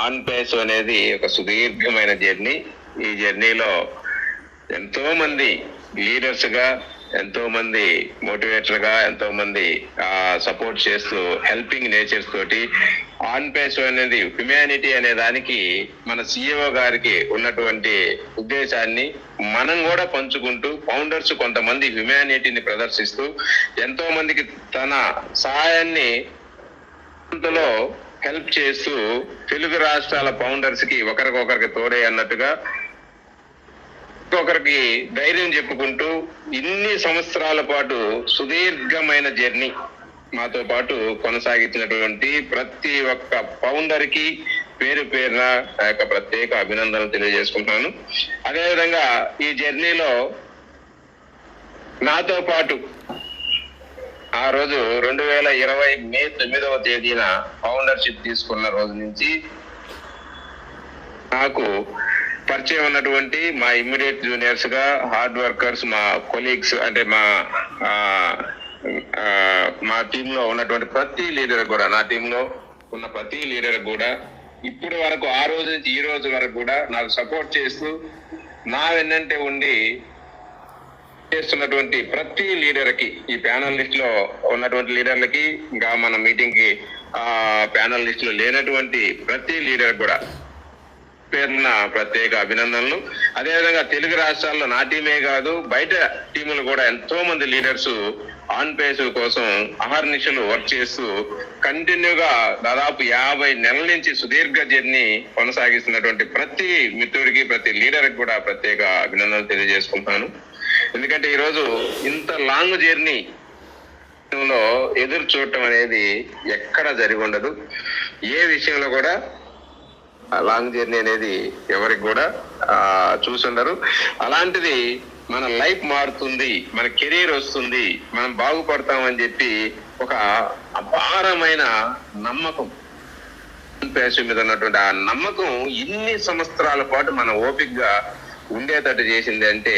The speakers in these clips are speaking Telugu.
ఆన్ పేస్ అనేది ఒక సుదీర్ఘమైన జర్నీ. ఈ జర్నీలో ఎంతో మంది లీడర్స్ గా, ఎంతో మంది మోటివేటర్ గా, ఎంతో మంది సపోర్ట్ చేస్తూ హెల్పింగ్ నేచర్స్ తోటి ఆన్ పేస్ అనేది హ్యుమానిటీ అనే దానికి మన సిఇఓ గారికి ఉన్నటువంటి ఉద్దేశాన్ని మనం కూడా పంచుకుంటూ, ఫౌండర్స్ కొంతమంది హ్యుమానిటీని ప్రదర్శిస్తూ ఎంతో మందికి తన సహాయాన్ని హెల్ప్ చేస్తూ తెలుగు రాష్ట్రాల ఫౌండర్స్ కి ఒకరికొకరికి తోడే అన్నట్టుగా ఒకరికి ధైర్యం చెప్పుకుంటూ ఇన్ని సంవత్సరాల పాటు సుదీర్ఘమైన జర్నీ మాతో పాటు కొనసాగించినటువంటి ప్రతి ఒక్క ఫౌండర్ కి పేరు పేరున ఆ యొక్క ప్రత్యేక అభినందనలు తెలియజేసుకుంటున్నాను. అదేవిధంగా ఈ జర్నీలో నాతో పాటు ఆ రోజు 2020 మే 9వ తేదీన ఫౌండర్షిప్ తీసుకున్న రోజు నుంచి నాకు పరిచయం ఉన్నటువంటి మా ఇమ్మీడియట్ జూనియర్స్ గా, హార్డ్ వర్కర్స్, మా కొలీగ్స్, అంటే మా టీంలో ఉన్నటువంటి ప్రతి లీడర్ కూడా, నా టీంలో ఉన్న ప్రతి లీడర్ కూడా ఇప్పటి వరకు, ఆ రోజు నుంచి ఈ రోజు వరకు కూడా నాకు సపోర్ట్ చేస్తూ నా వెన్నంటే ఉండి చేస్తున్నటువంటి ప్రతి లీడర్ కి, ఈ ప్యానల్ లిస్ట్ లో ఉన్నటువంటి లీడర్లకి, ఇంకా మన మీటింగ్ కి ప్యానల్ లిస్ట్ లో లేనటువంటి ప్రతి లీడర్ కూడా పేరున ప్రత్యేక అభినందనలు. అదేవిధంగా తెలుగు రాష్ట్రాల్లో నా టీమే కాదు, బయట టీములు కూడా ఎంతో మంది లీడర్స్ ఆన్ పేస్ కోసం అహర్నిశలు వర్క్ చేస్తూ కంటిన్యూగా దాదాపు 50 నెలల నుంచి సుదీర్ఘ జర్నీ కొనసాగిస్తున్నటువంటి ప్రతి మిత్రుడికి, ప్రతి లీడర్కి కూడా ప్రత్యేక అభినందనలు తెలియజేసుకుంటున్నాను. ఎందుకంటే ఈరోజు ఇంత లాంగ్ జర్నీ లో ఎదురు చూడటం అనేది ఎక్కడ జరిగి ఉండదు. ఏ విషయంలో కూడా లాంగ్ జర్నీ అనేది ఎవరికి కూడా చూసుండరు. అలాంటిది మన లైఫ్ మారుతుంది, మన కెరీర్ వస్తుంది, మనం బాగుపడతామని చెప్పి ఒక అపారమైన నమ్మకం పేరు మీద ఉన్నటువంటి ఆ నమ్మకం ఇన్ని సంవత్సరాల పాటు మన ఓపికగా ఉండేటట్టు చేసింది అంటే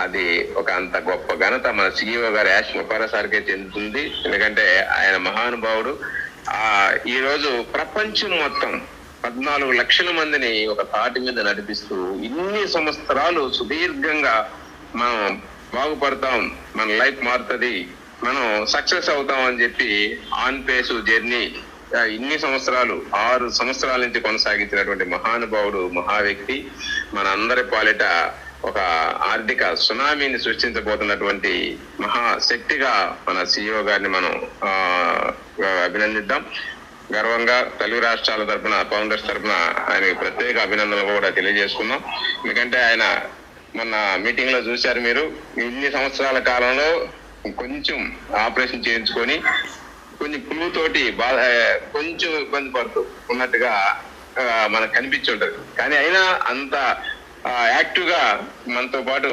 అది ఒక అంత గొప్ప ఘనత మన సిఇఓ గారు యాష్ ముపారా సార్కే చెందుతుంది. ఎందుకంటే ఆయన మహానుభావుడు. ఈ రోజు ప్రపంచం మొత్తం 14 లక్షల మందిని ఒక తాటి మీద నడిపిస్తూ ఇన్ని సంవత్సరాలు సుదీర్ఘంగా మనం బాగుపడతాం, మన లైఫ్ మారుతుంది, మనం సక్సెస్ అవుతాం అని చెప్పి ఆన్ పేస్ జర్నీ ఇన్ని సంవత్సరాలు 6 సంవత్సరాల నుంచి కొనసాగించినటువంటి మహానుభావుడు, మహా వ్యక్తి, మన అందరి పాలిట ఒక ఆర్థిక సునామీని సృష్టించబోతున్నటువంటి మహాశక్తిగా మన సిఇఓ గారిని మనం అభినందిద్దాం. గర్వంగా తెలుగు రాష్ట్రాల తరఫున, ఫౌండర్స్ తరఫున ఆయన ప్రత్యేక అభినందనలు కూడా తెలియజేసుకున్నాం. ఎందుకంటే ఆయన మొన్న మీటింగ్ లో చూశారు మీరు, ఇన్ని సంవత్సరాల కాలంలో కొంచెం ఆపరేషన్ చేయించుకొని కొన్ని క్లూ తోటి కొంచెం ఇబ్బంది పడుతూ ఉన్నట్టుగా మనకు కనిపించుంటది. కానీ అయినా అంత యాక్టివ్ గా మనతో పాటు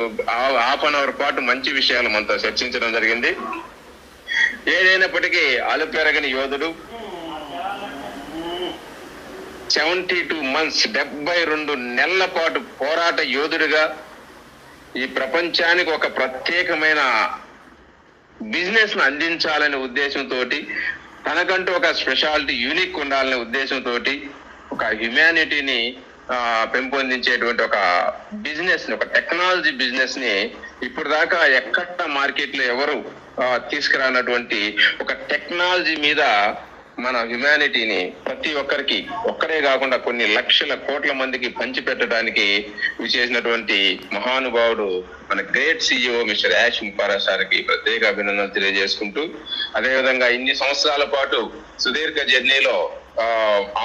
హాఫ్ అన్ అవర్ పాటు మంచి విషయాలు మనతో చర్చించడం జరిగింది. ఏదైనప్పటికీ అలుపెరగని యోధుడు, 72 months 72 నెలల పాటు పోరాట యోధుడిగా ఈ ప్రపంచానికి ఒక ప్రత్యేకమైన బిజినెస్ ను అందించాలనే ఉద్దేశంతో, తనకంటూ ఒక స్పెషాలిటీ, యూనిక్ ఉండాలనే ఉద్దేశంతో ఒక హ్యుమానిటీని పెంపొందించేటువంటి ఒక బిజినెస్ ని, ఒక టెక్నాలజీ బిజినెస్ ని ఇప్పుడు దాకా ఎక్కడ మార్కెట్ లో ఎవరు తీసుకురానటువంటి ఒక టెక్నాలజీ మీద మన హ్యుమానిటీని ప్రతి ఒక్కరికి, ఒక్కరే కాకుండా కొన్ని లక్షల కోట్ల మందికి పంచిపెట్టడానికి చేసినటువంటి మహానుభావుడు మన గ్రేట్ సిఇఓ మిస్టర్ యాష్ ముపారా సార్కి ప్రత్యేక అభినందనలు తెలియజేసుకుంటూ, అదేవిధంగా ఇన్ని సంవత్సరాల పాటు సుదీర్ఘ జర్నీలో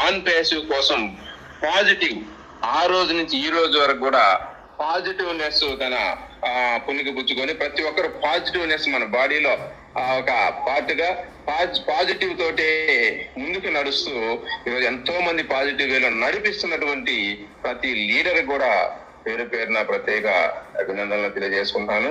ఆన్ పేస్ కోసం పాజిటివ్, ఆ రోజు నుంచి ఈ రోజు వరకు కూడా పాజిటివ్నెస్ తన పుణికి పుచ్చుకొని ప్రతి ఒక్కరు పాజిటివ్నెస్ మన బాడీలో ఒక పార్ట్ గా పాజిటివ్ తోటే ముందుకు నడుస్తూ ఈరోజు ఎంతో మంది పాజిటివ్ వేలో నడిపిస్తున్నటువంటి ప్రతి లీడర్ కూడా పేరు పేరున ప్రత్యేక అభినందనలు తెలియజేసుకుంటాను.